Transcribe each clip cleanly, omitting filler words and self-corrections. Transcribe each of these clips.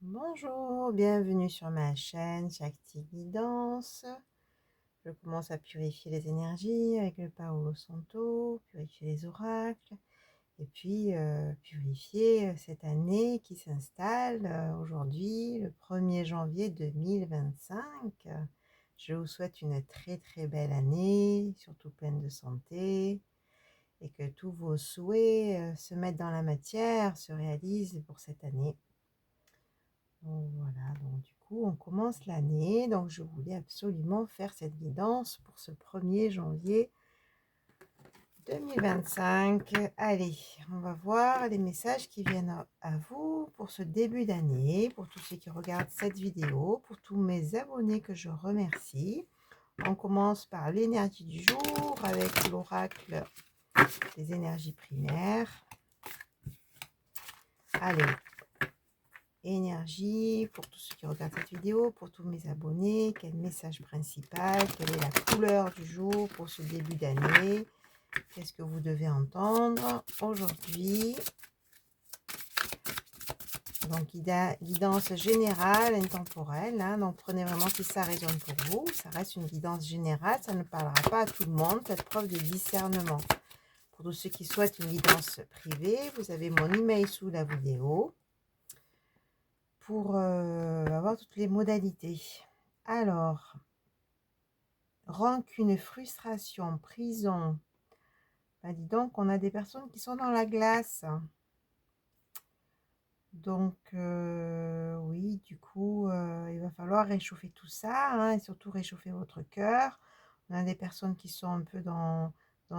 Bonjour, bienvenue sur ma chaîne Shakti Guidance. Je commence à purifier les énergies avec le Paolo Santo, purifier les oracles et puis purifier cette année qui s'installe aujourd'hui, le 1er janvier 2025. Je vous souhaite une très très belle année, surtout pleine de santé et que tous vos souhaits se mettent dans la matière, se réalisent pour cette année. Donc voilà, donc du coup, on commence l'année. Donc je voulais absolument faire cette guidance pour ce 1er janvier 2025. Allez, on va voir les messages qui viennent à vous pour ce début d'année, pour tous ceux qui regardent cette vidéo, pour tous mes abonnés que je remercie. On commence par l'énergie du jour avec l'oracle des énergies primaires. Allez, énergie pour tous ceux qui regardent cette vidéo, pour tous mes abonnés, quel message principal, quelle est la couleur du jour pour ce début d'année, qu'est-ce que vous devez entendre aujourd'hui. Donc guidance générale, intemporelle, hein, donc prenez vraiment si ça résonne pour vous, ça reste une guidance générale, ça ne parlera pas à tout le monde, faites preuve de discernement. Pour tous ceux qui souhaitent une guidance privée, vous avez mon email sous la vidéo pour avoir toutes les modalités. Alors, rancune, frustration, prison. Ben dis donc, on a des personnes qui sont dans la glace. Donc, oui, du coup, il va falloir réchauffer tout ça, hein, et surtout réchauffer votre cœur. On a des personnes qui sont un peu dans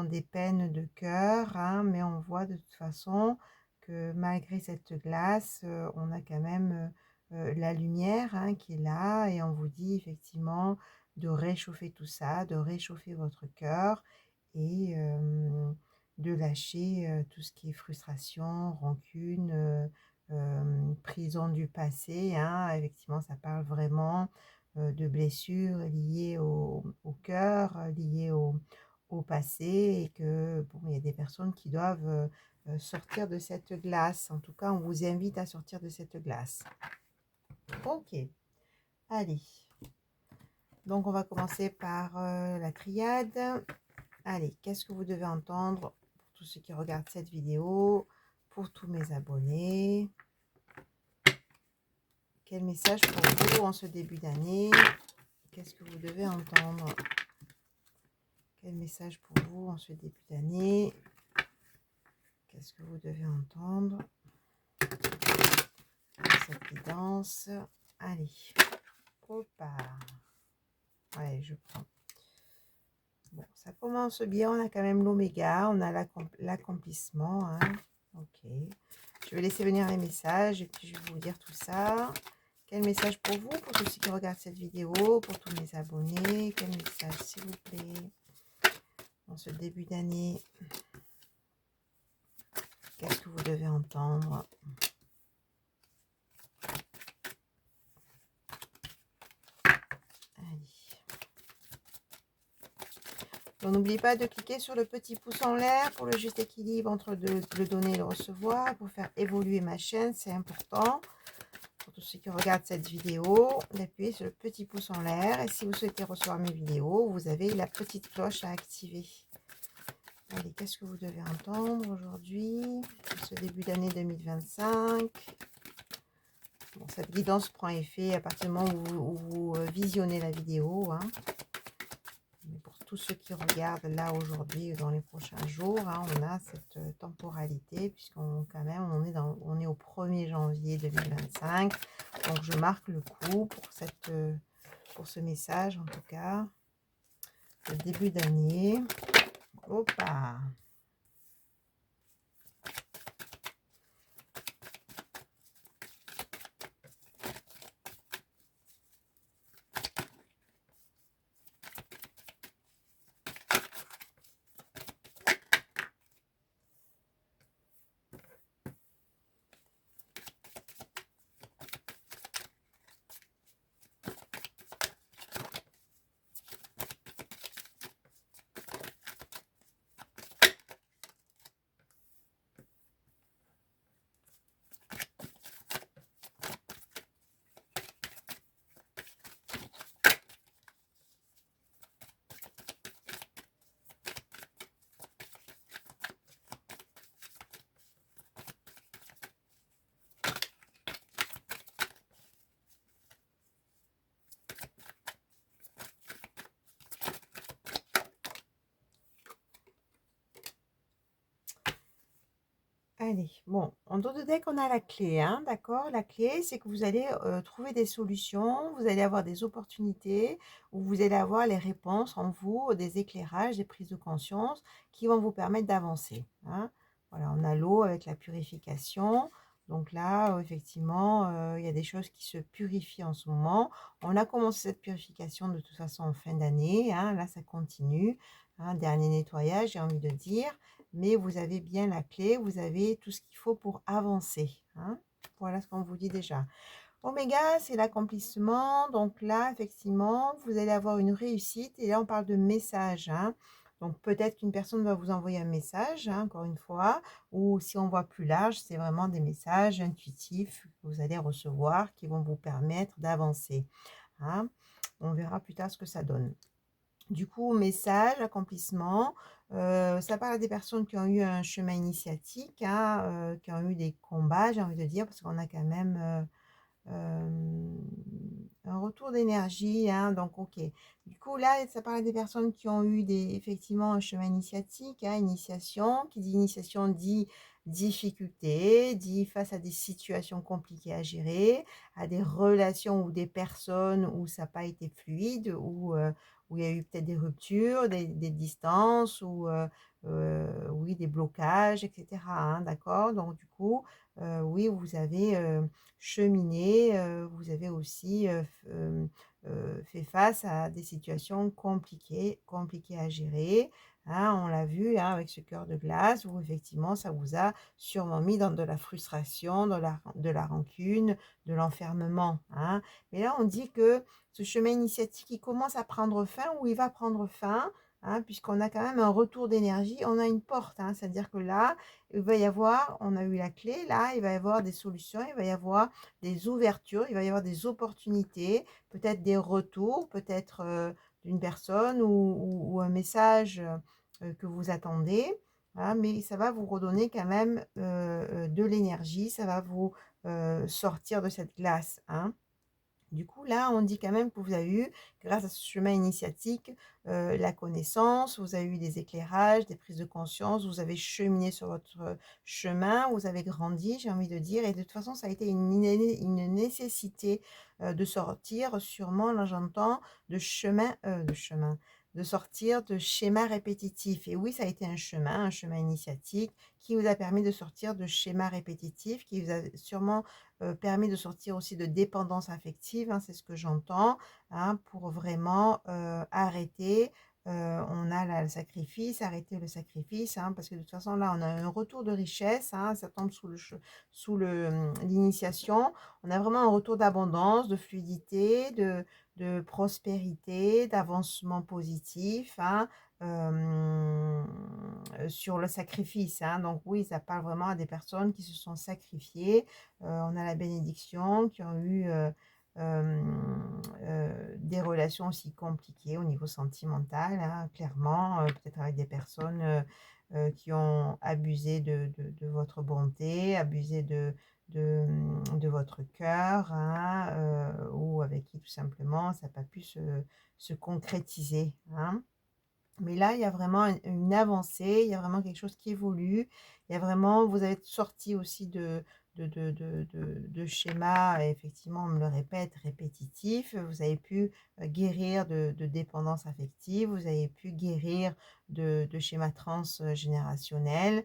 des peines de cœur, hein, mais on voit de toute façon que malgré cette glace, on a quand même la lumière, hein, qui est là, et on vous dit effectivement de réchauffer tout ça, de réchauffer votre cœur et de lâcher tout ce qui est frustration, rancune, prison du passé, hein. Effectivement, ça parle vraiment de blessures liées au cœur, liées au passé, et que bon, il y a des personnes qui doivent sortir de cette glace. En tout cas, on vous invite à sortir de cette glace. Ok, allez. Donc, on va commencer par la triade. Allez, qu'est-ce que vous devez entendre pour tous ceux qui regardent cette vidéo, pour tous mes abonnés? Quel message pour vous en ce début d'année? Qu'est-ce que vous devez entendre? Quel message pour vous en ce début d'année? Qu'est-ce que vous devez entendre? Cette guidance. Allez. Hop. Allez, je prends. Bon, ça commence bien. On a quand même l'oméga. On a l'accomplissement. Hein. Ok. Je vais laisser venir les messages et puis je vais vous dire tout ça. Quel message pour vous, pour tous ceux qui regardent cette vidéo, pour tous mes abonnés? Quel message, s'il vous plaît, en ce début d'année? Qu'est-ce que vous devez entendre? Allez. Donc, n'oubliez pas de cliquer sur le petit pouce en l'air pour le juste équilibre entre le donner et le recevoir, pour faire évoluer ma chaîne, c'est important. Pour tous ceux qui regardent cette vidéo, d'appuyer sur le petit pouce en l'air. Et si vous souhaitez recevoir mes vidéos, vous avez la petite cloche à activer. Allez, qu'est-ce que vous devez entendre aujourd'hui, ce début d'année 2025? Bon, cette guidance prend effet à partir du moment où vous visionnez la vidéo. Hein. Mais pour tous ceux qui regardent là aujourd'hui, dans les prochains jours, hein, on a cette temporalité, puisqu'on quand même on est au 1er janvier 2025. Donc je marque le coup pour ce message, en tout cas, le début d'année. Hop. Allez, bon, en dos de deck, on a la clé, hein, d'accord? La clé, c'est que vous allez trouver des solutions, vous allez avoir des opportunités, ou vous allez avoir les réponses en vous, des éclairages, des prises de conscience qui vont vous permettre d'avancer, hein. Voilà, on a l'eau avec la purification. Donc là, effectivement, il y a des choses qui se purifient en ce moment. On a commencé cette purification de toute façon en fin d'année, hein, là, ça continue, hein, dernier nettoyage, j'ai envie de dire, mais vous avez bien la clé, vous avez tout ce qu'il faut pour avancer, hein. Voilà ce qu'on vous dit déjà. Oméga, c'est l'accomplissement. Donc là, effectivement, vous allez avoir une réussite. Et là, on parle de message, hein. Donc peut-être qu'une personne va vous envoyer un message, hein, encore une fois, ou si on voit plus large, c'est vraiment des messages intuitifs que vous allez recevoir qui vont vous permettre d'avancer, hein. On verra plus tard ce que ça donne. Du coup, message, accomplissement, ça parle à des personnes qui ont eu un chemin initiatique, hein, qui ont eu des combats, j'ai envie de dire, parce qu'on a quand même un retour d'énergie, hein, donc OK. Du coup, là, ça parle à des personnes qui ont eu effectivement un chemin initiatique, hein, initiation. Qui dit initiation dit difficulté, dit face à des situations compliquées à gérer, à des relations ou des personnes où ça n'a pas été fluide, où il y a eu peut-être des ruptures, des distances, ou oui, des blocages, etc., hein, d'accord? Donc, du coup, oui, vous avez cheminé, vous avez aussi fait face à des situations compliquées à gérer, hein. On l'a vu, hein, avec ce cœur de glace, où effectivement, ça vous a sûrement mis dans de la frustration, dans de la rancune, de l'enfermement, hein. Mais là, on dit que ce chemin initiatique, il commence à prendre fin, ou il va prendre fin, hein, puisqu'on a quand même un retour d'énergie, on a une porte, hein. C'est-à-dire que là, il va y avoir, on a eu la clé, là, il va y avoir des solutions, il va y avoir des ouvertures, il va y avoir des opportunités, peut-être des retours, peut-être d'une personne, ou un message que vous attendez, hein, mais ça va vous redonner quand même de l'énergie, ça va vous sortir de cette glace, hein. Du coup, là, on dit quand même que vous avez eu, grâce à ce chemin initiatique, la connaissance, vous avez eu des éclairages, des prises de conscience, vous avez cheminé sur votre chemin, vous avez grandi, j'ai envie de dire, et de toute façon, ça a été une nécessité de sortir, sûrement, là j'entends, de sortir de schémas répétitifs. Et oui, ça a été un chemin initiatique qui vous a permis de sortir de schémas répétitifs, qui vous a sûrement permis de sortir aussi de dépendance affective, hein, c'est ce que j'entends, hein, pour vraiment arrêter. On a là le sacrifice, arrêter le sacrifice, hein, parce que de toute façon, là, on a un retour de richesse, hein, ça tombe l'initiation. On a vraiment un retour d'abondance, de fluidité, de prospérité, d'avancement positif, hein, sur le sacrifice, hein. Donc oui, ça parle vraiment à des personnes qui se sont sacrifiées. On a la bénédiction, qui ont eu des relations aussi compliquées au niveau sentimental, hein, clairement, peut-être avec des personnes qui ont abusé de votre bonté, abusé de votre cœur, hein, ou avec qui tout simplement ça n'a pas pu se concrétiser, hein. Mais là, il y a vraiment une avancée, il y a vraiment quelque chose qui évolue. Il y a vraiment, vous avez sorti aussi de schémas, effectivement, on me le répète, répétitifs. Vous avez pu guérir de dépendance affective, vous avez pu guérir de schémas transgénérationnels,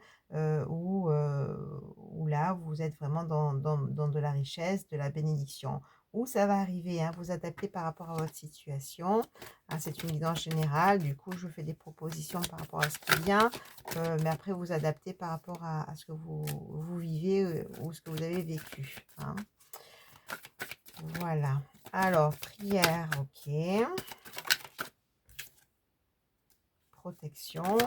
où là, vous êtes vraiment dans de la richesse, de la bénédiction. Où ça va arriver, hein, vous adapter par rapport à votre situation. Ah, c'est une guidance générale, du coup, je fais des propositions par rapport à ce qui vient, mais après, vous adaptez par rapport à ce que vous vivez ou ce que vous avez vécu, hein. Voilà. Alors, prière, ok. Protection.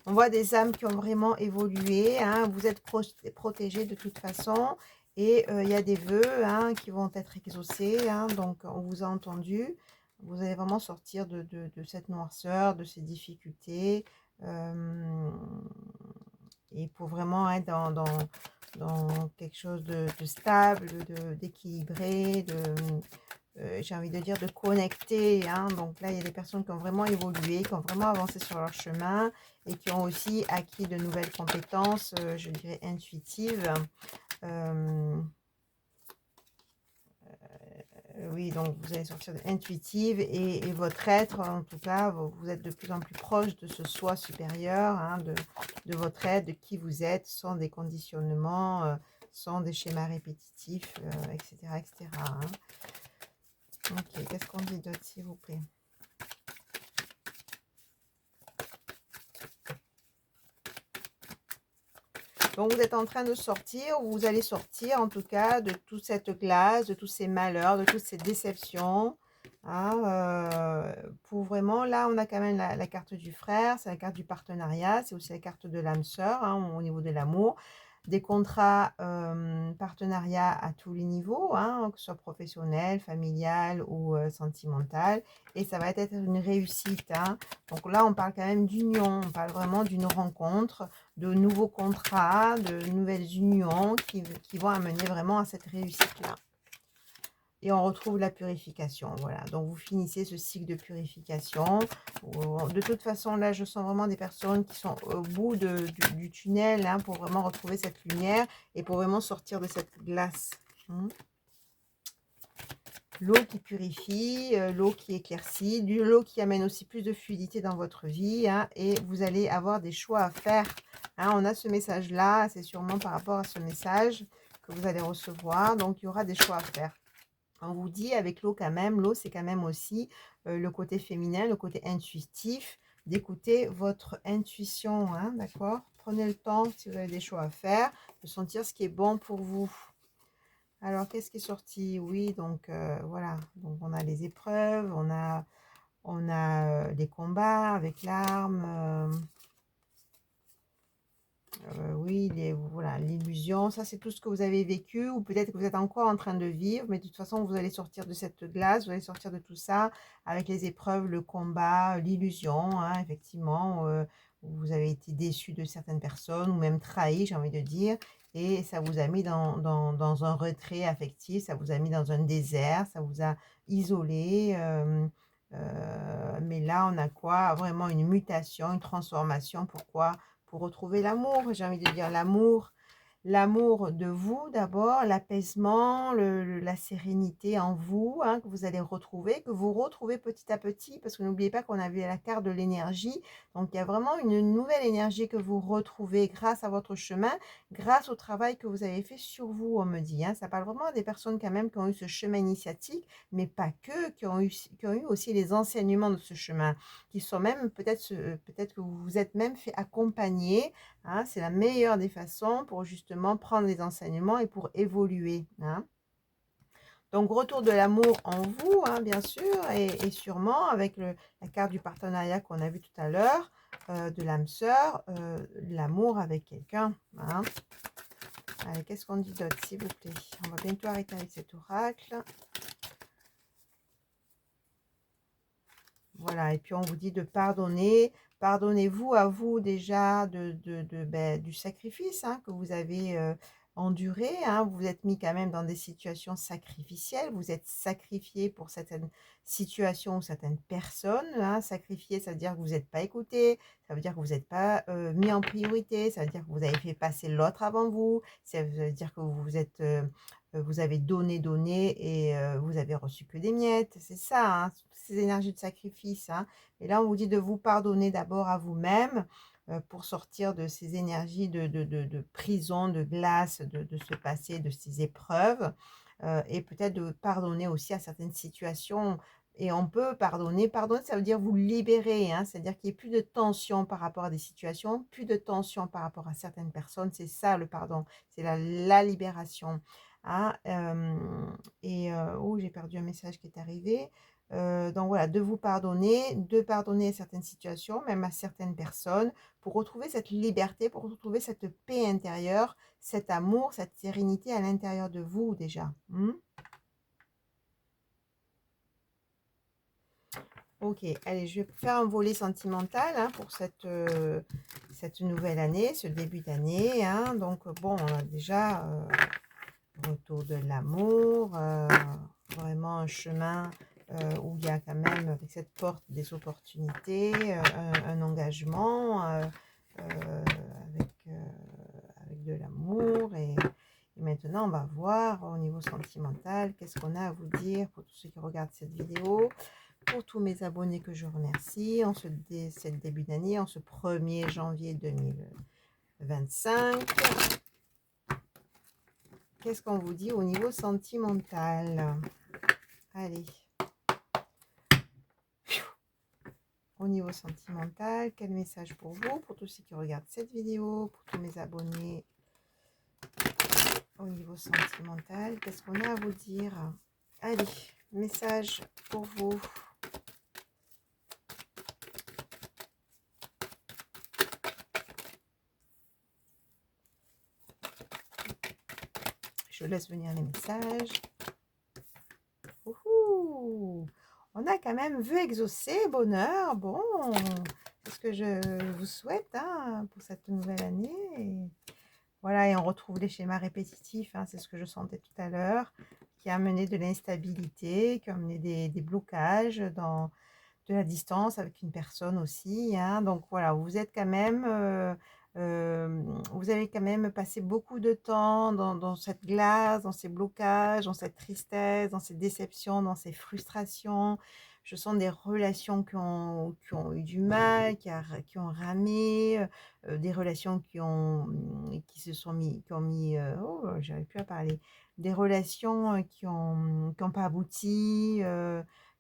On voit des âmes qui ont vraiment évolué, hein. Vous êtes protégés de toute façon. Et il y a des vœux, hein, qui vont être exaucés, hein. Donc, on vous a entendu. Vous allez vraiment sortir de cette noirceur, de ces difficultés. Et pour vraiment être dans quelque chose de stable, d'équilibré, j'ai envie de dire de connecter, hein. Donc là, il y a des personnes qui ont vraiment évolué, qui ont vraiment avancé sur leur chemin et qui ont aussi acquis de nouvelles compétences, je dirais intuitives. Hem, oui, donc vous allez sortir de intuitive et votre être, en tout cas, vous êtes de plus en plus proche de ce soi supérieur, hein, de votre être, de qui vous êtes, sans des conditionnements, sans des schémas répétitifs, et cetera, et cetera, hein. OK, qu'est-ce qu'on dit d'autre, s'il vous plaît? Donc vous êtes en train de sortir, ou vous allez sortir en tout cas de toute cette glace, de tous ces malheurs, de toutes ces déceptions, hein, pour vraiment, là on a quand même la carte du frère, c'est la carte du partenariat, c'est aussi la carte de l'âme sœur, hein, au niveau de l'amour. Des contrats, partenariat à tous les niveaux, hein, que ce soit professionnel, familial ou sentimental, et ça va être une réussite, hein. Donc là on parle quand même d'union, on parle vraiment d'une rencontre, de nouveaux contrats, de nouvelles unions qui vont amener vraiment à cette réussite-là. Et on retrouve la purification, voilà. Donc vous finissez ce cycle de purification. De toute façon, là, je sens vraiment des personnes qui sont au bout du tunnel, hein, pour vraiment retrouver cette lumière et pour vraiment sortir de cette glace. Hein. L'eau qui purifie, l'eau qui éclaircit, l'eau qui amène aussi plus de fluidité dans votre vie, hein, et vous allez avoir des choix à faire. Hein. On a ce message-là, c'est sûrement par rapport à ce message que vous allez recevoir. Donc, il y aura des choix à faire. On vous dit avec l'eau quand même, l'eau c'est quand même aussi le côté féminin, le côté intuitif, d'écouter votre intuition, hein, d'accord? Prenez le temps, si vous avez des choix à faire, de sentir ce qui est bon pour vous. Alors, qu'est-ce qui est sorti? Oui, donc voilà, donc on a les épreuves, on a les combats avec l'arme, oui, voilà, l'illusion, ça c'est tout ce que vous avez vécu, ou peut-être que vous êtes encore en train de vivre, mais de toute façon, vous allez sortir de cette glace, vous allez sortir de tout ça avec les épreuves, le combat, l'illusion, hein, effectivement, vous avez été déçu de certaines personnes ou même trahi, j'ai envie de dire, et ça vous a mis dans un retrait affectif, ça vous a mis dans un désert, ça vous a isolé. Mais là, on a quoi? Vraiment une mutation, une transformation. Pourquoi? Pour retrouver l'amour, j'ai envie de dire l'amour de vous d'abord, l'apaisement, la sérénité en vous, hein, que vous allez retrouver, que vous retrouvez petit à petit, parce que n'oubliez pas qu'on avait la carte de l'énergie, donc il y a vraiment une nouvelle énergie que vous retrouvez grâce à votre chemin, grâce au travail que vous avez fait sur vous, on me dit, hein. Ça parle vraiment à des personnes quand même qui ont eu ce chemin initiatique, mais pas que, qui ont eu aussi les enseignements de ce chemin, qui sont même peut-être que vous vous êtes même fait accompagner. Hein, c'est la meilleure des façons pour justement prendre les enseignements et pour évoluer. Hein. Donc, retour de l'amour en vous, hein, bien sûr, et sûrement avec la carte du partenariat qu'on a vu tout à l'heure, de l'âme sœur, l'amour avec quelqu'un. Hein. Allez, qu'est-ce qu'on dit d'autre, s'il vous plaît? On va bientôt arrêter avec cet oracle. Voilà, et puis on vous dit de pardonner. Pardonnez-vous à vous déjà du sacrifice, hein, que vous avez enduré. Hein. Vous vous êtes mis quand même dans des situations sacrificielles. Vous êtes sacrifié pour certaines situations ou certaines personnes. Hein. Sacrifié, ça veut dire que vous n'êtes pas écouté. Ça veut dire que vous n'êtes pas mis en priorité. Ça veut dire que vous avez fait passer l'autre avant vous. Ça veut dire que vous avez donné, donné, et vous avez reçu que des miettes. C'est ça, hein, toutes ces énergies de sacrifice. Hein. Et là, on vous dit de vous pardonner d'abord à vous-même pour sortir de ces énergies de prison, de glace, de ce passé, de ces épreuves. Et peut-être de pardonner aussi à certaines situations. Et on peut pardonner. Pardonner, ça veut dire vous libérer. Hein, c'est-à-dire qu'il n'y ait plus de tension par rapport à des situations, plus de tension par rapport à certaines personnes. C'est ça le pardon. C'est la libération. Ah, oh, j'ai perdu un message qui est arrivé. Donc voilà, de pardonner certaines situations, même à certaines personnes, pour retrouver cette liberté, pour retrouver cette paix intérieure, cet amour, cette sérénité à l'intérieur de vous déjà. Ok, allez, je vais faire un volet sentimental, hein, pour cette nouvelle année, ce début d'année. Hein. Donc bon, on a déjà retour de l'amour. vraiment un chemin où il y a quand même, avec cette porte, des opportunités, un engagement avec, avec de l'amour. Et maintenant, on va voir au niveau sentimental, qu'est-ce qu'on a à vous dire pour tous ceux qui regardent cette vidéo, pour tous mes abonnés que je remercie en cette début d'année, en ce 1er janvier 2025. Qu'est-ce qu'on vous dit au niveau sentimental? Allez. Au niveau sentimental, quel message pour vous, pour tous ceux qui regardent cette vidéo, pour tous mes abonnés? Au niveau sentimental, qu'est-ce qu'on a à vous dire? Allez, message pour vous. Je laisse venir les messages. Ouhou, on a quand même vu exaucer, bonheur. Bon, c'est ce que je vous souhaite hein, pour cette nouvelle année. Voilà, et on retrouve les schémas répétitifs, hein, c'est ce que je sentais tout à l'heure, qui a amené de l'instabilité, qui a amené des blocages dans de la distance avec une personne aussi. Hein. Donc voilà, vous êtes quand même, vous avez quand même passé beaucoup de temps dans cette glace, dans ces blocages, dans cette tristesse, dans ces déceptions, dans ces frustrations. Je sens des relations qui ont eu du mal, qui ont ramé, des relations qui se sont mis, qui ont mis, oh, j'arrive plus à parler, des relations qui ont pas abouti,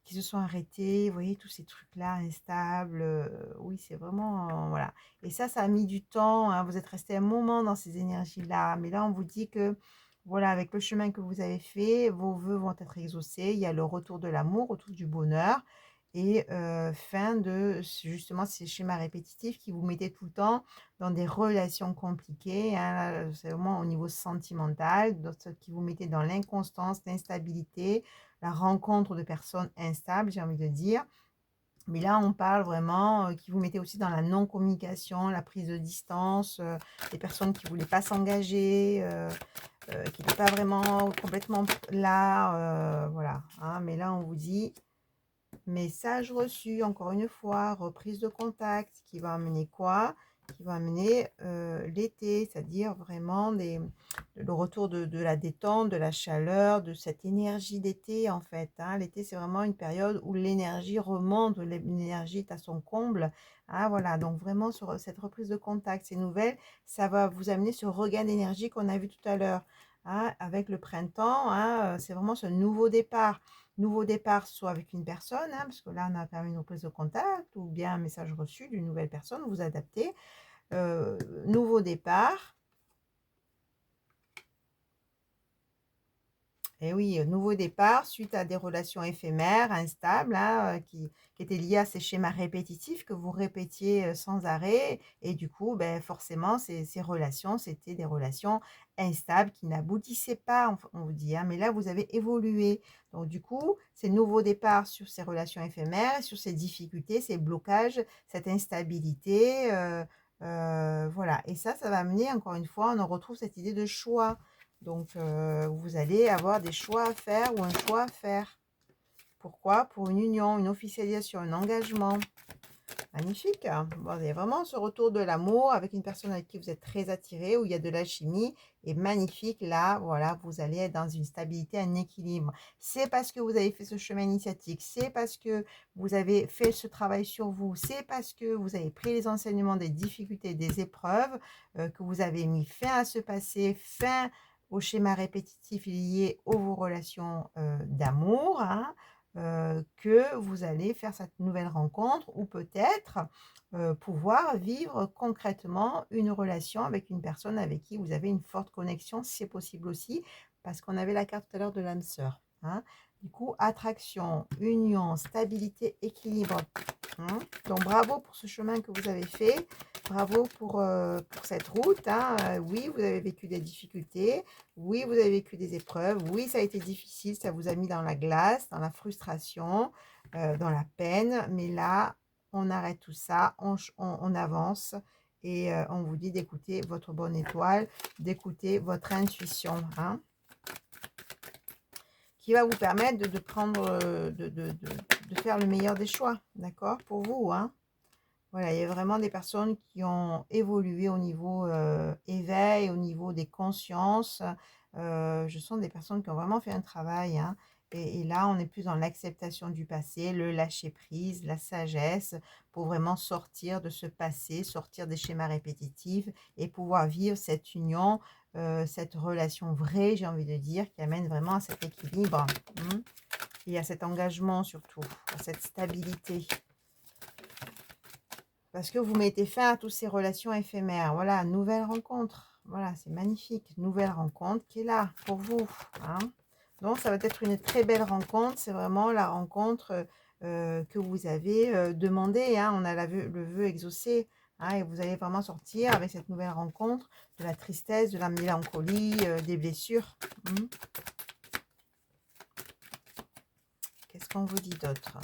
qui se sont arrêtés, vous voyez, tous ces trucs-là instables, oui, c'est vraiment, voilà. Et ça a mis du temps, hein, vous êtes resté un moment dans ces énergies-là, mais là, on vous dit que, voilà, avec le chemin que vous avez fait, vos vœux vont être exaucés, il y a le retour de l'amour, retour du bonheur, et fin de, justement, ces schémas répétitifs qui vous mettaient tout le temps dans des relations compliquées, hein, c'est vraiment au niveau sentimental, qui vous mettaient dans l'inconstance, l'instabilité, la rencontre de personnes instables, j'ai envie de dire. Mais là, on parle vraiment qui vous mettez aussi dans la non-communication, la prise de distance, des personnes qui ne voulaient pas s'engager, qui n'étaient pas vraiment complètement là, voilà. Hein. Mais là, on vous dit, message reçu, encore une fois, reprise de contact, qui va amener quoi? Qui va amener l'été, c'est-à-dire vraiment le retour de la détente, de la chaleur, de cette énergie d'été en fait. Hein. L'été, c'est vraiment une période où l'énergie remonte, l'énergie est à son comble. Hein, voilà, donc vraiment sur cette reprise de contact, ces nouvelles, ça va vous amener ce regain d'énergie qu'on a vu tout à l'heure. Hein, avec le printemps, hein, c'est vraiment ce nouveau départ. Nouveau départ, soit avec une personne, hein, parce que là, on a quand même une reprise de contact, ou bien un message reçu d'une nouvelle personne, vous adaptez. Nouveau départ. Et oui, nouveau départ suite à des relations éphémères, instables, hein, qui étaient liées à ces schémas répétitifs que vous répétiez sans arrêt. Et du coup, ben, forcément, ces relations, c'était des relations instables qui n'aboutissaient pas, on vous dit. Hein, mais là, vous avez évolué. Donc, du coup, ces nouveaux départs sur ces relations éphémères, sur ces difficultés, ces blocages, cette instabilité. Voilà. Et ça va amener, encore une fois, on en retrouve cette idée de choix. Donc, vous allez avoir des choix à faire ou un choix à faire. Pourquoi? Pour une union, une officialisation, un engagement. Magnifique. Bon, il y a vraiment ce retour de l'amour avec une personne avec qui vous êtes très attiré, où il y a de l'alchimie. Et magnifique, là, voilà, vous allez être dans une stabilité, un équilibre. C'est parce que vous avez fait ce chemin initiatique, c'est parce que vous avez fait ce travail sur vous, c'est parce que vous avez pris les enseignements des difficultés, des épreuves, que vous avez mis fin à ce passé, fin au schéma répétitif lié aux vos relations d'amour, hein, que vous allez faire cette nouvelle rencontre ou peut-être pouvoir vivre concrètement une relation avec une personne avec qui vous avez une forte connexion, si c'est possible aussi, parce qu'on avait la carte tout à l'heure de l'âme sœur. Hein. Du coup, attraction, union, stabilité, équilibre. Hein. Donc, bravo pour ce chemin que vous avez fait. Bravo pour cette route. Hein. Oui, vous avez vécu des difficultés. Oui, vous avez vécu des épreuves. Oui, ça a été difficile. Ça vous a mis dans la glace, dans la frustration, dans la peine. Mais là, on arrête tout ça. On avance. Et on vous dit d'écouter votre bonne étoile, d'écouter votre intuition. Hein, qui va vous permettre de prendre, de faire le meilleur des choix, d'accord? Pour vous, hein. Voilà, il y a vraiment des personnes qui ont évolué au niveau, éveil, au niveau des consciences. Je sens des personnes qui ont vraiment fait un travail, hein, et là, on est plus dans l'acceptation du passé, le lâcher prise, la sagesse, pour vraiment sortir de ce passé, sortir des schémas répétitifs et pouvoir vivre cette union, cette relation vraie, j'ai envie de dire, qui amène vraiment à cet équilibre, mmh, et à cet engagement surtout, à cette stabilité. Parce que vous mettez fin à toutes ces relations éphémères. Voilà, nouvelle rencontre. Voilà, c'est magnifique. Nouvelle rencontre qui est là pour vous, hein. Donc ça va être une très belle rencontre. C'est vraiment la rencontre, que vous avez, demandée, hein. On a le vœu exaucé, hein, et vous allez vraiment sortir avec cette nouvelle rencontre de la tristesse, de la mélancolie, des blessures. Mmh. Qu'est-ce qu'on vous dit d'autre?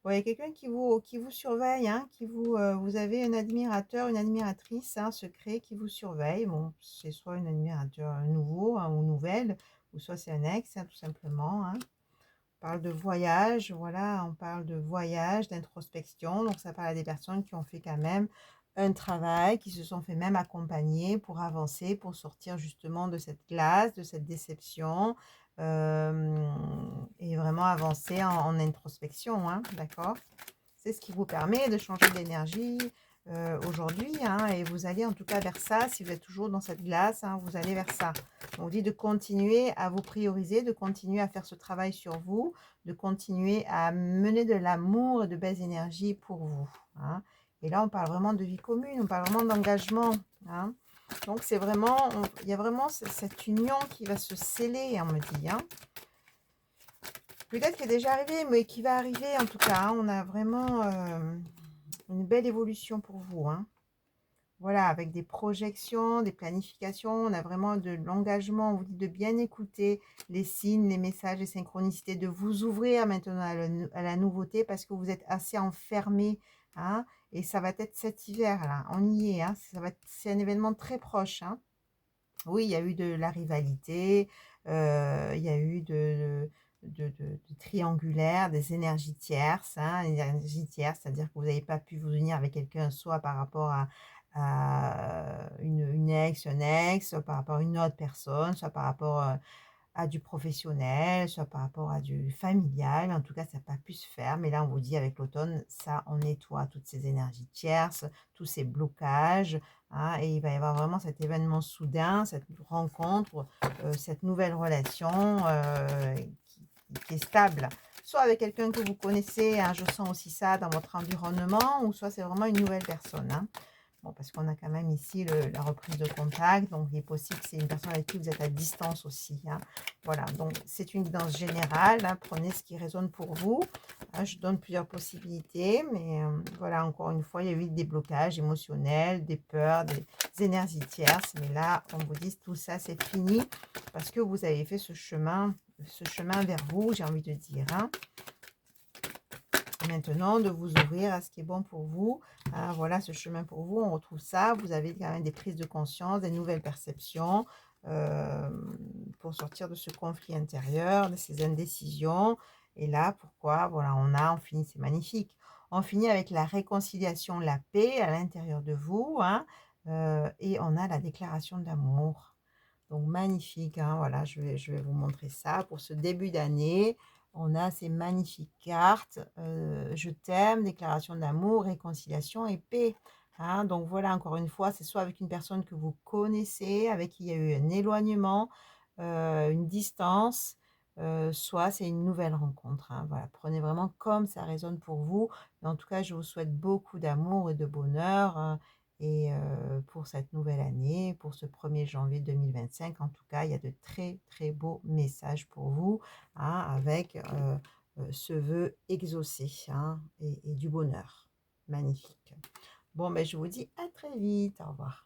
Ouais, il y a quelqu'un qui vous surveille, hein, vous avez un admirateur, une admiratrice, hein, secret qui vous surveille. Bon, c'est soit un admirateur nouveau, hein, ou nouvelle, ou soit c'est un ex, hein, tout simplement, hein. On parle de voyage, voilà, on parle de voyage, d'introspection. Donc ça parle à des personnes qui ont fait quand même un travail, qui se sont fait même accompagner pour avancer, pour sortir justement de cette glace, de cette déception, et vraiment avancer en introspection, hein, d'accord? C'est ce qui vous permet de changer d'énergie, aujourd'hui, hein, et vous allez en tout cas vers ça. Si vous êtes toujours dans cette glace, hein, vous allez vers ça. On vous dit de continuer à vous prioriser, de continuer à faire ce travail sur vous, de continuer à mener de l'amour et de belles énergies pour vous, hein. Et là, on parle vraiment de vie commune, on parle vraiment d'engagement, hein. Donc c'est vraiment, il y a vraiment cette union qui va se sceller, on me dit, hein. Peut-être qu'elle est déjà arrivée, mais qui va arriver en tout cas, hein. On a vraiment, une belle évolution pour vous, hein. Voilà, avec des projections, des planifications, on a vraiment de l'engagement. On vous dit de bien écouter les signes, les messages, les synchronicités, de vous ouvrir maintenant à la nouveauté parce que vous êtes assez enfermé, hein. Et ça va être cet hiver-là, on y est, hein. C'est un événement très proche, hein. Oui, il y a eu de la rivalité, il y a eu de triangulaire, des énergies tierces, hein, énergies tierces, c'est-à-dire que vous n'avez pas pu vous unir avec quelqu'un, soit par rapport à une ex, un ex, soit par rapport à une autre personne, soit par rapport, à du professionnel, soit par rapport à du familial. En tout cas, ça n'a pas pu se faire. Mais là, on vous dit avec l'automne, ça, on nettoie toutes ces énergies tierces, tous ces blocages, hein, et il va y avoir vraiment cet événement soudain, cette rencontre, cette nouvelle relation, qui est stable. Soit avec quelqu'un que vous connaissez, hein, je sens aussi ça dans votre environnement, ou soit c'est vraiment une nouvelle personne, hein. Bon, parce qu'on a quand même ici la reprise de contact, donc il est possible que c'est une personne avec qui vous êtes à distance aussi, hein. Voilà, donc c'est une guidance générale, hein, prenez ce qui résonne pour vous, hein. Je donne plusieurs possibilités, mais voilà, encore une fois, il y a eu des blocages émotionnels, des peurs, des énergies tierces, mais là, on vous dit tout ça, c'est fini, parce que vous avez fait ce chemin vers vous, j'ai envie de dire, hein. Maintenant, de vous ouvrir à ce qui est bon pour vous. Ah, voilà ce chemin pour vous, on retrouve ça. Vous avez quand même des prises de conscience, des nouvelles perceptions, pour sortir de ce conflit intérieur, de ces indécisions. Et là, pourquoi? Voilà, on finit, c'est magnifique. On finit avec la réconciliation, la paix à l'intérieur de vous, hein, et on a la déclaration d'amour. Donc magnifique, hein, voilà, je vais vous montrer ça pour ce début d'année. On a ces magnifiques cartes, je t'aime, déclaration d'amour, réconciliation et paix, hein. Donc voilà, encore une fois, c'est soit avec une personne que vous connaissez, avec qui il y a eu un éloignement, une distance, soit c'est une nouvelle rencontre, hein. Voilà, prenez vraiment comme ça résonne pour vous. Mais en tout cas, je vous souhaite beaucoup d'amour et de bonheur, et pour cette nouvelle année, pour ce 1er janvier 2025, en tout cas, il y a de très, très beaux messages pour vous, hein, avec, ce vœu exaucé, hein, et du bonheur. Magnifique. Bon, ben, je vous dis à très vite. Au revoir.